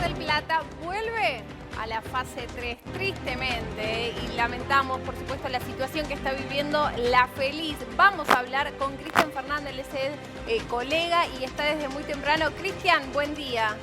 del Plata vuelve a la fase 3, tristemente, y lamentamos, por supuesto, la situación que está viviendo La Feliz. Vamos a hablar con Cristian Fernández, él es colega y está desde muy temprano. Cristian, buen día.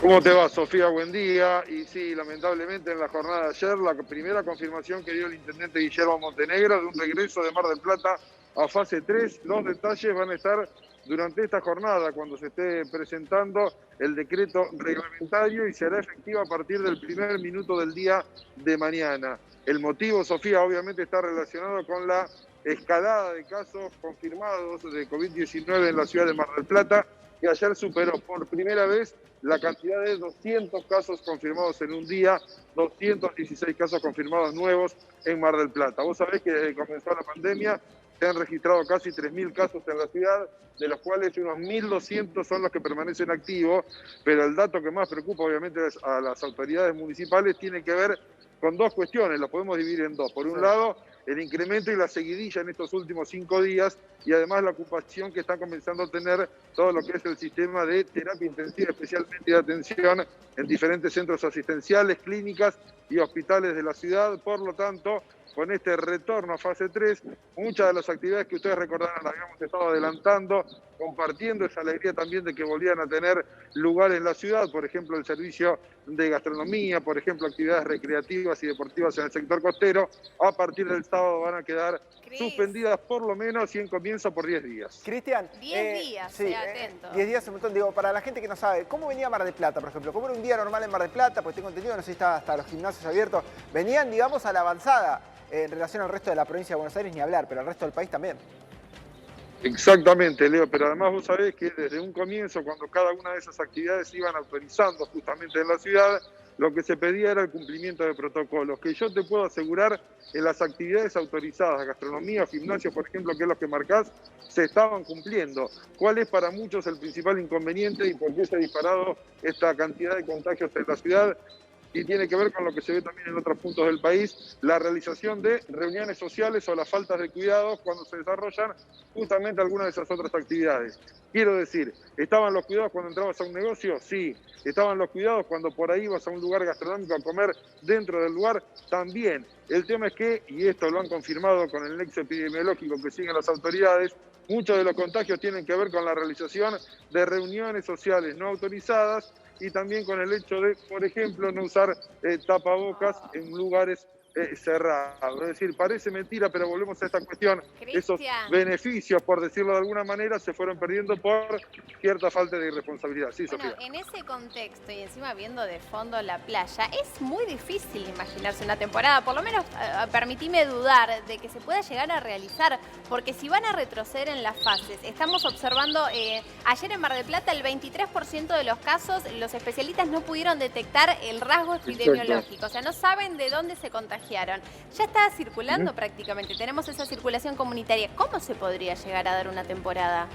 ¿Cómo te va, Sofía? Buen día. Y sí, lamentablemente en la jornada de ayer, la primera confirmación que dio el intendente Guillermo Montenegro de un regreso de Mar del Plata a fase 3. Los detalles van a estar durante esta jornada, cuando se esté presentando el decreto reglamentario y será efectiva a partir del primer minuto del día de mañana. El motivo, Sofía, obviamente está relacionado con la escalada de casos confirmados de COVID-19 en la ciudad de Mar del Plata, que ayer superó por primera vez la cantidad de 200 casos confirmados en un día, 216 casos confirmados nuevos en Mar del Plata. Vos sabés que desde que comenzó la pandemia se han registrado casi 3.000 casos en la ciudad, de los cuales unos 1.200 son los que permanecen activos, pero el dato que más preocupa obviamente a las autoridades municipales tiene que ver con dos cuestiones, lo podemos dividir en dos. Por un lado, el incremento y la seguidilla en estos últimos 5 días y además la ocupación que está comenzando a tener todo lo que es el sistema de terapia intensiva, especialmente de atención en diferentes centros asistenciales, clínicas y hospitales de la ciudad. Por lo tanto, con este retorno a fase 3, muchas de las actividades que ustedes recordarán las habíamos estado adelantando, compartiendo esa alegría también de que volvían a tener lugar en la ciudad, por ejemplo, el servicio de gastronomía, por ejemplo, actividades recreativas y deportivas en el sector costero. A partir del sábado van a quedar suspendidas por lo menos y en comienzo por 10 días. Cristian, 10 días, sí, atento. 10 días es un montón. Digo, para la gente que no sabe, ¿cómo venía Mar del Plata, por ejemplo? ¿Cómo era un día normal en Mar del Plata? Pues tengo entendido, no sé si está hasta los gimnasios abiertos. Venían, digamos, a la avanzada en relación al resto de la provincia de Buenos Aires, ni hablar, pero al resto del país también. Exactamente, Leo, pero además vos sabés que desde un comienzo, cuando cada una de esas actividades se iban autorizando justamente en la ciudad, lo que se pedía era el cumplimiento de protocolos, que yo te puedo asegurar en las actividades autorizadas, gastronomía, gimnasio, por ejemplo, que es lo que marcás, se estaban cumpliendo. ¿Cuál es para muchos el principal inconveniente y por qué se ha disparado esta cantidad de contagios en la ciudad? Y tiene que ver con lo que se ve también en otros puntos del país, la realización de reuniones sociales o las faltas de cuidados cuando se desarrollan justamente algunas de esas otras actividades. Quiero decir, ¿estaban los cuidados cuando entrabas a un negocio? Sí. ¿Estaban los cuidados cuando por ahí ibas a un lugar gastronómico a comer dentro del lugar? También. El tema es que, y esto lo han confirmado con el nexo epidemiológico que siguen las autoridades, muchos de los contagios tienen que ver con la realización de reuniones sociales no autorizadas y también con el hecho de, por ejemplo, no usar tapabocas en lugares cerrados. Es decir, parece mentira, pero volvemos a esta cuestión. Esos beneficios, por decirlo de alguna manera, se fueron perdiendo por cierta falta de irresponsabilidad. Sí, bueno, Sofía. en ese contexto y encima viendo de fondo la playa, es muy difícil imaginarse una temporada, por lo menos permitime dudar de que se pueda llegar a realizar, porque si van a retroceder en las fases, estamos observando, ayer en Mar del Plata el 23% de los casos, los especialistas no pudieron detectar el rasgo epidemiológico, o sea, no saben de dónde se contagiaron. Ya está circulando prácticamente, tenemos esa circulación comunitaria. ¿Cómo se podría llegar a dar una temporada?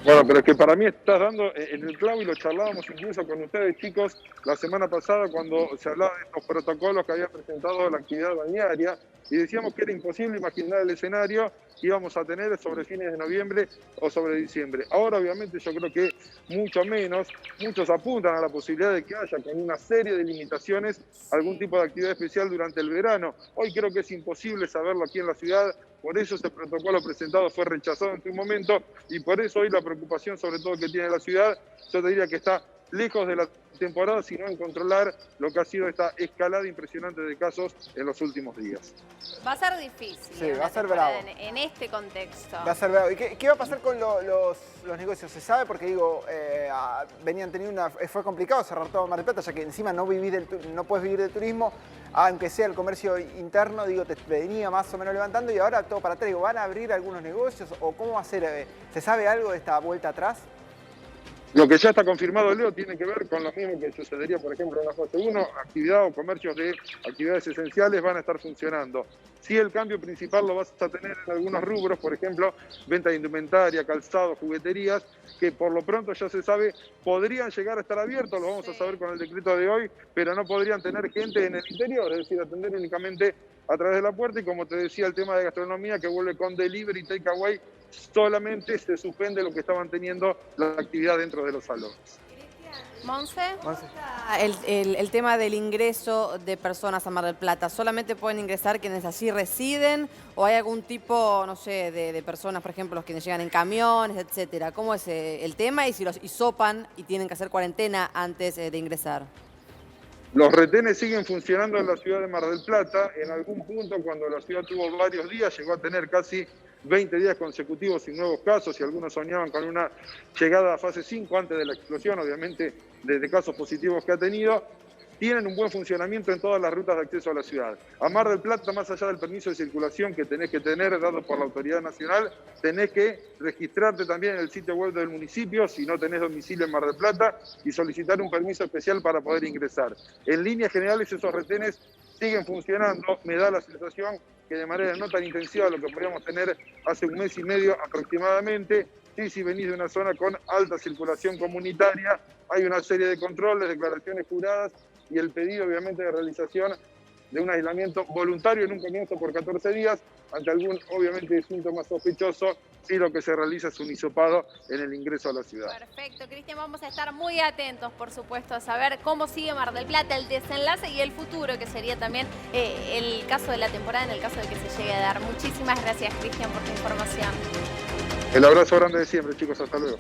Bueno, pero es que para mí estás dando en el clavo y lo charlábamos incluso con ustedes, chicos, la semana pasada cuando se hablaba de estos protocolos que había presentado la actividad balnearia y decíamos que era imposible imaginar el escenario que íbamos a tener sobre fines de noviembre o sobre diciembre. Ahora, obviamente, yo creo que mucho menos, muchos apuntan a la posibilidad de que haya con una serie de limitaciones algún tipo de actividad especial durante el verano. Hoy creo que es imposible saberlo aquí en la ciudad. Por eso ese protocolo presentado fue rechazado en su momento y por eso hoy la preocupación sobre todo que tiene la ciudad, yo te diría que está lejos de la temporada, sino en controlar lo que ha sido esta escalada impresionante de casos en los últimos días. Va a ser difícil. Sí, va a ser bravo. En este contexto. Va a ser bravo. ¿Y qué va a pasar con los negocios? ¿Se sabe? Porque digo, venían teniendo fue complicado cerrar todo Mar del Plata, ya que encima no puedes vivir del turismo, aunque sea el comercio interno, digo, te venía más o menos levantando y ahora todo para atrás. Digo, ¿van a abrir algunos negocios o cómo va a ser? ¿Se sabe algo de esta vuelta atrás? Lo que ya está confirmado, Leo, tiene que ver con lo mismo que sucedería, por ejemplo, en la fase 1. Actividad o comercios de actividades esenciales van a estar funcionando. Sí, el cambio principal lo vas a tener en algunos rubros, por ejemplo, venta de indumentaria, calzado, jugueterías, que por lo pronto ya se sabe, podrían llegar a estar abiertos, lo vamos a saber con el decreto de hoy, pero no podrían tener gente en el interior, es decir, atender únicamente a través de la puerta. Y como te decía, el tema de gastronomía que vuelve con delivery y takeaway, solamente se suspende lo que estaban teniendo la actividad dentro de los salones. Monse. Monse. El tema del ingreso de personas a Mar del Plata, ¿solamente pueden ingresar quienes allí residen o hay algún tipo, no sé, de personas, por ejemplo, los quienes llegan en camiones, etcétera? ¿Cómo es el tema y si los hisopan y tienen que hacer cuarentena antes de ingresar? Los retenes siguen funcionando en la ciudad de Mar del Plata. En algún punto, cuando la ciudad tuvo varios días, llegó a tener casi 20 días consecutivos sin nuevos casos y algunos soñaban con una llegada a fase 5 antes de la explosión, obviamente, de casos positivos que ha tenido. Tienen un buen funcionamiento en todas las rutas de acceso a la ciudad. A Mar del Plata, más allá del permiso de circulación que tenés que tener dado por la autoridad nacional, tenés que registrarte también en el sitio web del municipio si no tenés domicilio en Mar del Plata y solicitar un permiso especial para poder ingresar. En líneas generales esos retenes siguen funcionando. Me da la sensación que de manera no tan intensiva lo que podríamos tener hace un mes y medio aproximadamente. Sí, si venís de una zona con alta circulación comunitaria, hay una serie de controles, declaraciones juradas y el pedido obviamente de realización de un aislamiento voluntario en un comienzo por 14 días, ante algún obviamente síntoma sospechoso, y lo que se realiza es un hisopado en el ingreso a la ciudad. Perfecto, Cristian, vamos a estar muy atentos, por supuesto, a saber cómo sigue Mar del Plata, el desenlace y el futuro, que sería también el caso de la temporada en el caso de que se llegue a dar. Muchísimas gracias, Cristian, por tu información. El abrazo grande de siempre, chicos, hasta luego.